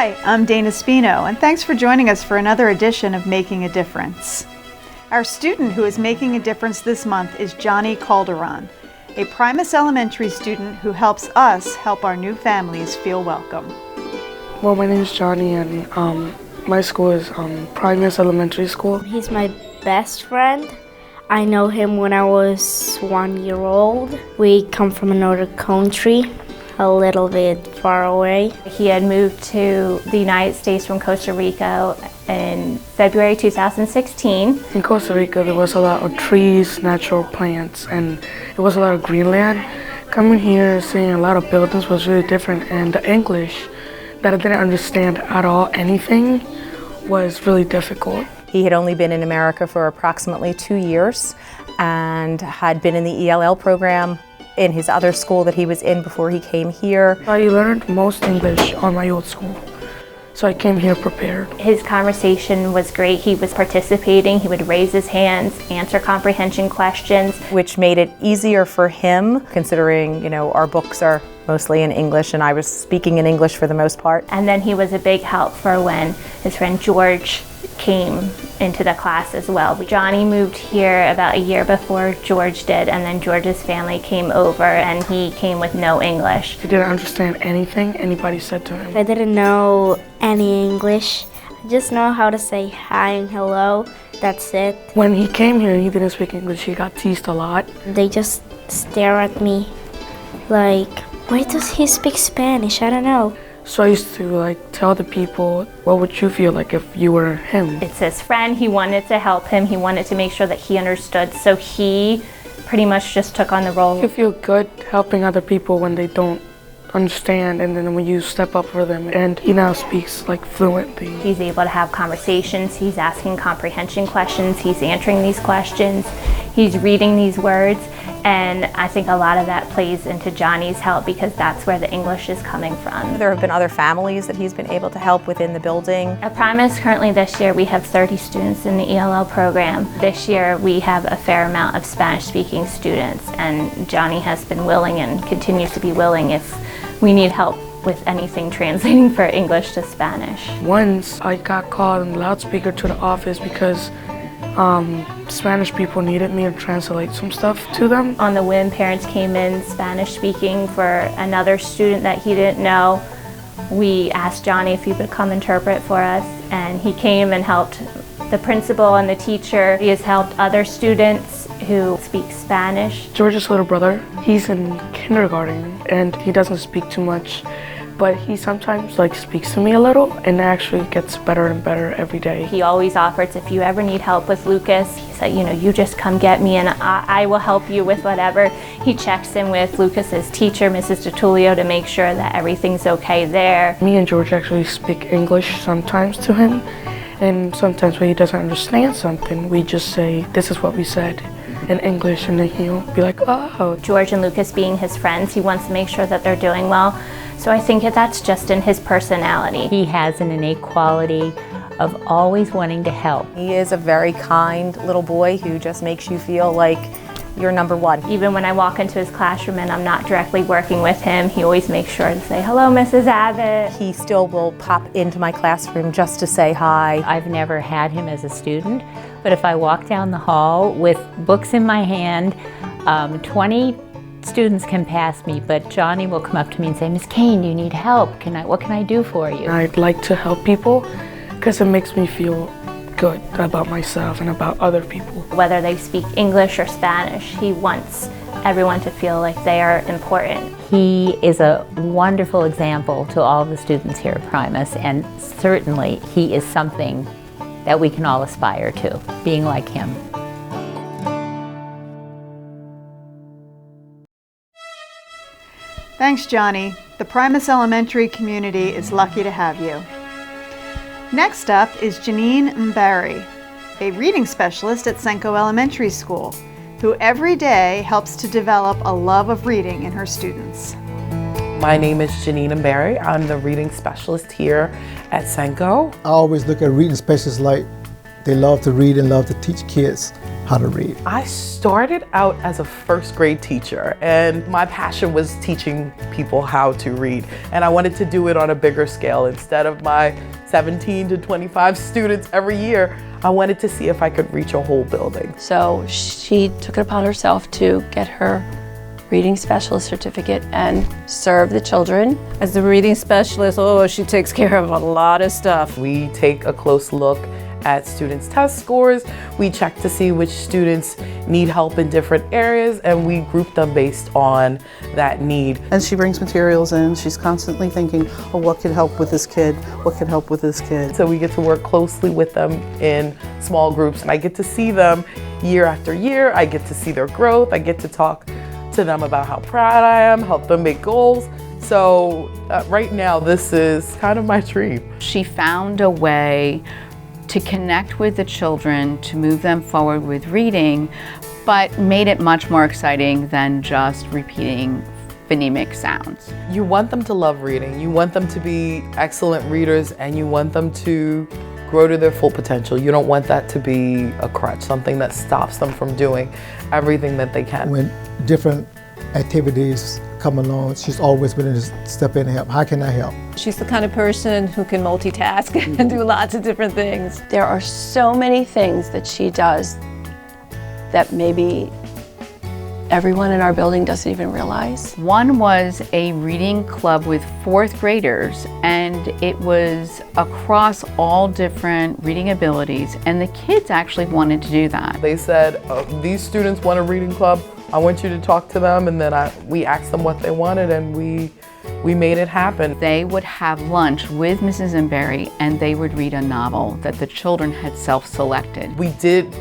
Hi, I'm Dana Spino, and thanks for joining us for another edition of Making a Difference. Our student who is making a difference this month is Johnny Calderon, a Primos Elementary student who helps us help our new families feel welcome. Well, my name is Johnny, and my school is Primos Elementary School. He's my best friend. I know him when I was 1 year old. We come from another country, a little bit far away. He had moved to the United States from Costa Rica in February 2016. In Costa Rica, there was a lot of trees, natural plants, and it was a lot of green land. Coming here, seeing a lot of buildings was really different, and the English that I didn't understand at all, anything, was really difficult. He had only been in America for approximately 2 years and had been in the ELL program in his other school that he was in before he came here. I learned most English on my old school, so I came here prepared. His conversation was great. He was participating. He would raise his hands, answer comprehension questions, which made it easier for him, considering, our books are mostly in English and I was speaking in English for the most part. And then he was a big help for when his friend George came into the class as well. Johnny moved here about a year before George did, and then George's family came over and he came with no English. He didn't understand anything anybody said to him. I didn't know any English. I just know how to say hi and hello. That's it. When he came here and he didn't speak English, he got teased a lot. They just stare at me like, why does he speak Spanish? I don't know. So I used to tell the people, what would you feel like if you were him? It's his friend. He wanted to help him. He wanted to make sure that he understood. So he pretty much just took on the role. You feel good helping other people when they don't understand, and then when you step up for them, and he now speaks fluently. He's able to have conversations. He's asking comprehension questions. He's answering these questions. He's reading these words. And I think a lot of that plays into Johnny's help because that's where the English is coming from. There have been other families that he's been able to help within the building. At Primos, currently this year, we have 30 students in the ELL program. This year, we have a fair amount of Spanish-speaking students, and Johnny has been willing and continues to be willing if we need help with anything translating for English to Spanish. Once I got called on the loudspeaker to the office because Spanish people needed me to translate some stuff to them. On the whim, parents came in Spanish speaking for another student that he didn't know. We asked Johnny if he would come interpret for us, and he came and helped the principal and the teacher. He has helped other students who speak Spanish. George's little brother, he's in kindergarten and he doesn't speak too much, but he sometimes speaks to me a little, and it actually gets better and better every day. He always offers, if you ever need help with Lucas, he said, you just come get me and I will help you with whatever. He checks in with Lucas's teacher, Mrs. DiTullio, to make sure that everything's okay there. Me and George actually speak English sometimes to him, and sometimes when he doesn't understand something, we just say, this is what we said in English, and then he'll be like, oh. George and Lucas being his friends, he wants to make sure that they're doing well. So I think that's just in his personality. He has an innate quality of always wanting to help. He is a very kind little boy who just makes you feel like you're number one. Even when I walk into his classroom and I'm not directly working with him, he always makes sure to say, hello, Mrs. Abbott. He still will pop into my classroom just to say hi. I've never had him as a student, but if I walk down the hall with books in my hand, 20 students can pass me, but Johnny will come up to me and say, Miss Kane, you need help. What can I do for you? I'd like to help people because it makes me feel good about myself and about other people. Whether they speak English or Spanish, he wants everyone to feel like they are important. He is a wonderful example to all of the students here at Primos, and certainly he is something that we can all aspire to, being like him. Thanks, Johnny. The Primos Elementary community is lucky to have you. Next up is Jeanine Mbaeri, a reading specialist at Senkow Elementary School, who every day helps to develop a love of reading in her students. My name is Jeanine Mbaeri. I'm the reading specialist here at Senkow. I always look at reading specialists like They love to read and love to teach kids how to read. I started out as a first grade teacher, and my passion was teaching people how to read. And I wanted to do it on a bigger scale. Instead of my 17 to 25 students every year, I wanted to see if I could reach a whole building. So she took it upon herself to get her reading specialist certificate and serve the children. As the reading specialist, she takes care of a lot of stuff. We take a close look at students' test scores. We check to see which students need help in different areas, and we group them based on that need. And she brings materials in. She's constantly thinking, oh, what could help with this kid? What could help with this kid? So we get to work closely with them in small groups, and I get to see them year after year. I get to see their growth. I get to talk to them about how proud I am, help them make goals. So right now, this is kind of my dream. She found a way to connect with the children, to move them forward with reading, but made it much more exciting than just repeating phonemic sounds. You want them to love reading, you want them to be excellent readers, and you want them to grow to their full potential. You don't want that to be a crutch, something that stops them from doing everything that they can. When different activities come along, she's always willing to step in and help. How can I help? She's the kind of person who can multitask and do lots of different things. There are so many things that she does that maybe everyone in our building doesn't even realize. One was a reading club with fourth graders, and it was across all different reading abilities, and the kids actually wanted to do that. They said, these students want a reading club. I want you to talk to them, and then we asked them what they wanted, and we made it happen. They would have lunch with Mrs. Mbaeri, and they would read a novel that the children had self-selected. We did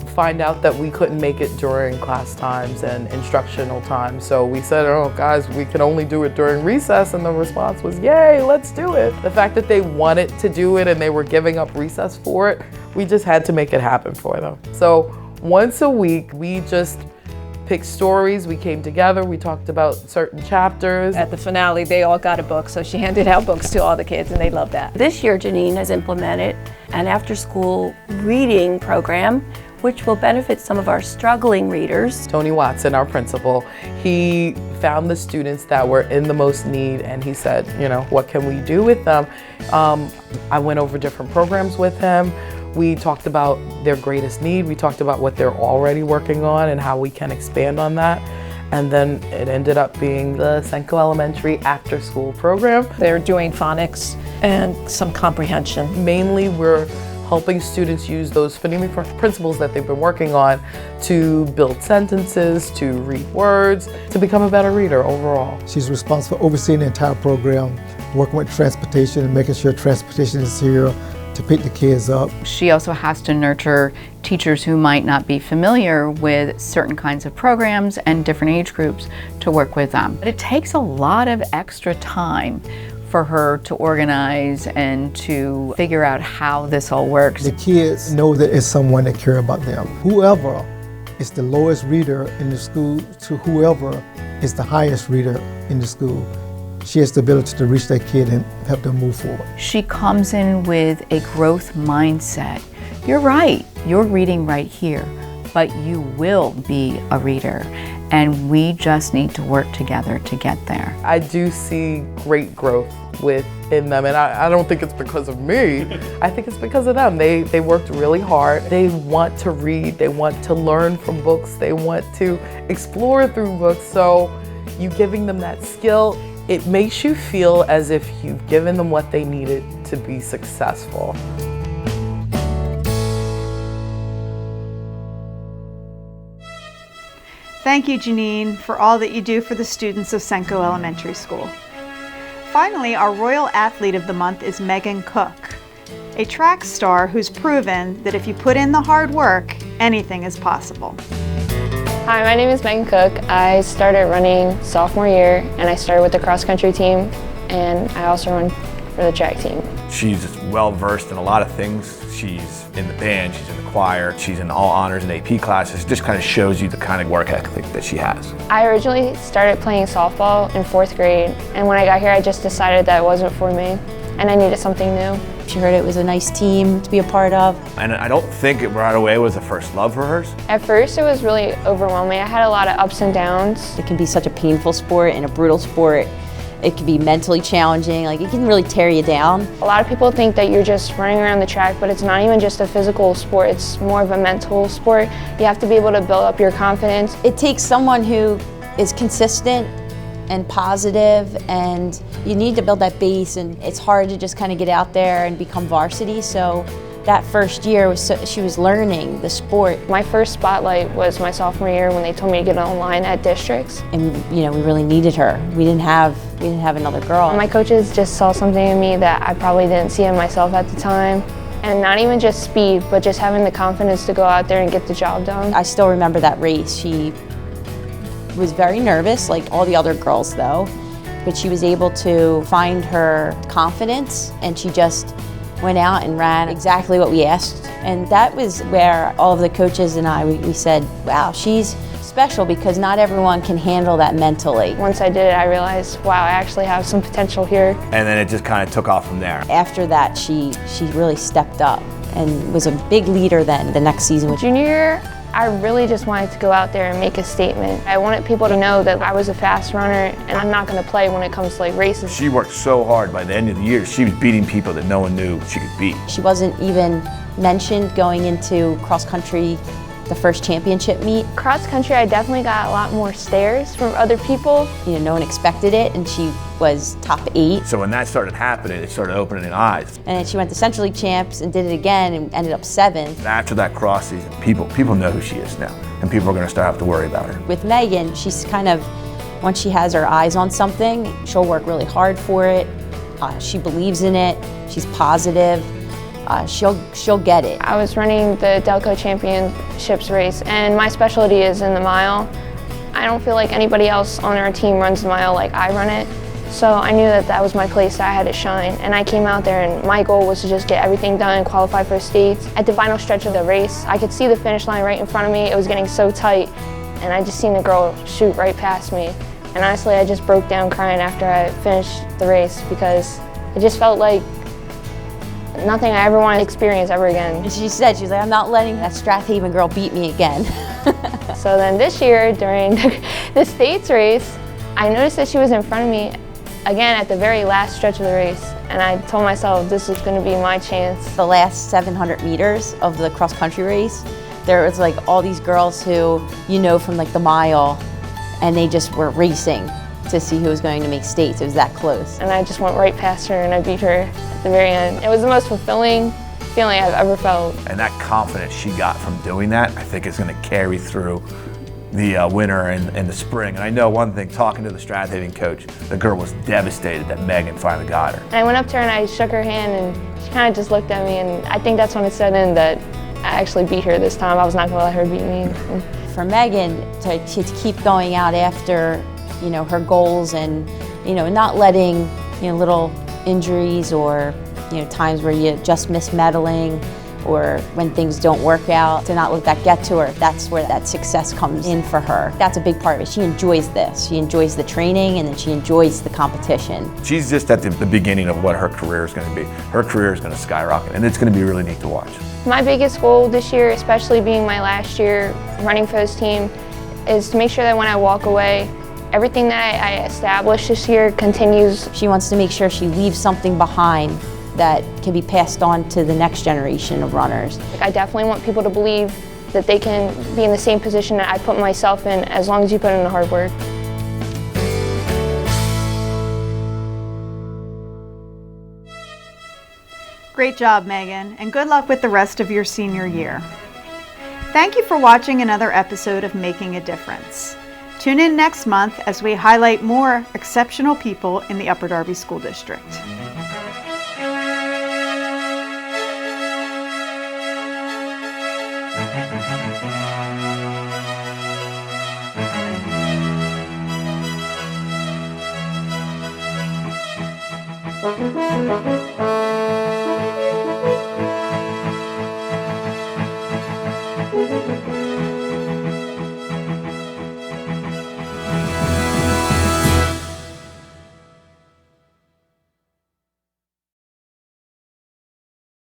find out that we couldn't make it during class times and instructional time, so we said, oh guys, we can only do it during recess, and the response was, yay, let's do it. The fact that they wanted to do it and they were giving up recess for it, we just had to make it happen for them. So once a week, we just picked stories, we came together, we talked about certain chapters. At the finale, they all got a book, so she handed out books to all the kids, and they loved that. This year, Janine has implemented an after-school reading program which will benefit some of our struggling readers. Tony Watson, our principal, he found the students that were in the most need, and he said, you know, what can we do with them? I went over different programs with him. We talked about their greatest need. We talked about what they're already working on and how we can expand on that. And then it ended up being the Senkow Elementary after school program. They're doing phonics and some comprehension. Mainly we're helping students use those phonemic principles that they've been working on to build sentences, to read words, to become a better reader overall. She's responsible for overseeing the entire program, working with transportation and making sure transportation is here to pick the kids up. She also has to nurture teachers who might not be familiar with certain kinds of programs and different age groups to work with them. But it takes a lot of extra time for her to organize and to figure out how this all works. The kids know that it's someone that cares about them. Whoever is the lowest reader in the school to whoever is the highest reader in the school, she has the ability to reach that kid and help them move forward. She comes in with a growth mindset. You're right, you're reading right here, but you will be a reader, and we just need to work together to get there. I do see great growth within them, and I don't think it's because of me. I think it's because of them. They worked really hard. They want to read, they want to learn from books, they want to explore through books, so you giving them that skill, it makes you feel as if you've given them what they needed to be successful. Thank you, Janine, for all that you do for the students of Senkow Elementary School. Finally, our Royal Athlete of the Month is Megan Cook, a track star who's proven that if you put in the hard work, anything is possible. Hi, my name is Megan Cook. I started running sophomore year, and I started with the cross-country team, and I also run for the track team. She's well-versed in a lot of things. She's in the band, she's in the choir, she's in all honors and AP classes. It just kind of shows you the kind of work ethic that she has. I originally started playing softball in 4th grade, and when I got here, I just decided that it wasn't for me. and I needed something new. She heard it was a nice team to be a part of. And I don't think it right away was a first love for hers. At first it was really overwhelming. I had a lot of ups and downs. It can be such a painful sport and a brutal sport. It can be mentally challenging, like it can really tear you down. A lot of people think that you're just running around the track, but it's not even just a physical sport, it's more of a mental sport. You have to be able to build up your confidence. It takes someone who is consistent and positive, and you need to build that base, and it's hard to just kind of get out there and become varsity. So that first year, she was learning the sport. My first spotlight was my sophomore year when they told me to get online at districts. And we really needed her. We didn't have another girl. My coaches just saw something in me that I probably didn't see in myself at the time. And not even just speed, but just having the confidence to go out there and get the job done. I still remember that race. She was very nervous, like all the other girls though, but she was able to find her confidence, and she just went out and ran exactly what we asked. And that was where all of the coaches and I, we said, wow, she's special, because not everyone can handle that mentally. Once I did it, I realized, wow, I actually have some potential here. And then it just kind of took off from there. After that, she really stepped up and was a big leader then the next season. Junior year, I really just wanted to go out there and make a statement. I wanted people to know that I was a fast runner, and I'm not going to play when it comes to like races. She worked so hard. By the end of the year, she was beating people that no one knew she could beat. She wasn't even mentioned going into cross country, the first championship meet. Cross country, I definitely got a lot more stares from other people. No one expected it, and she was top 8. So when that started happening, it started opening eyes. And then she went to Central League Champs and did it again and ended up 7th. After that cross season, people know who she is now, and people are going to start have to worry about her. With Megan, she's kind of, once she has her eyes on something, she'll work really hard for it. She believes in it. She's positive. She'll get it. I was running the Delco Championships race, and my specialty is in the mile. I don't feel like anybody else on our team runs the mile like I run it. So I knew that that was my place, that I had to shine. And I came out there, and my goal was to just get everything done and qualify for states. At the final stretch of the race, I could see the finish line right in front of me. It was getting so tight, and I just seen the girl shoot right past me. And honestly, I just broke down crying after I finished the race, because it just felt like nothing I ever want to experience ever again. And she said, she's like, I'm not letting that Strathaven girl beat me again. So then this year, during the states race, I noticed that she was in front of me again at the very last stretch of the race. And I told myself this was going to be my chance. The last 700 meters of the cross country race, there was like all these girls who from like the mile, and they just were racing to see who was going to make states. It was that close. And I just went right past her, and I beat her at the very end. It was the most fulfilling feeling I've ever felt. And that confidence she got from doing that, I think is going to carry through the winter and the spring. And I know one thing, talking to the Strathaven coach, the girl was devastated that Megan finally got her. And I went up to her and I shook her hand, and she kind of just looked at me, and I think that's when it set in that I actually beat her this time. I was not going to let her beat me. For Megan to keep going out after her goals, and not letting little injuries or times where you just miss medaling, or when things don't work out, to not let that get to her. That's where that success comes in for her. That's a big part of it. She enjoys this. She enjoys the training, and then she enjoys the competition. She's just at the beginning of what her career is going to be. Her career is going to skyrocket, and it's going to be really neat to watch. My biggest goal this year, especially being my last year running for this team, is to make sure that when I walk away, everything that I established this year continues. She wants to make sure she leaves something behind that can be passed on to the next generation of runners. I definitely want people to believe that they can be in the same position that I put myself in, as long as you put in the hard work. Great job, Megan, and good luck with the rest of your senior year. Thank you for watching another episode of Making a Difference. Tune in next month as we highlight more exceptional people in the Upper Darby School District.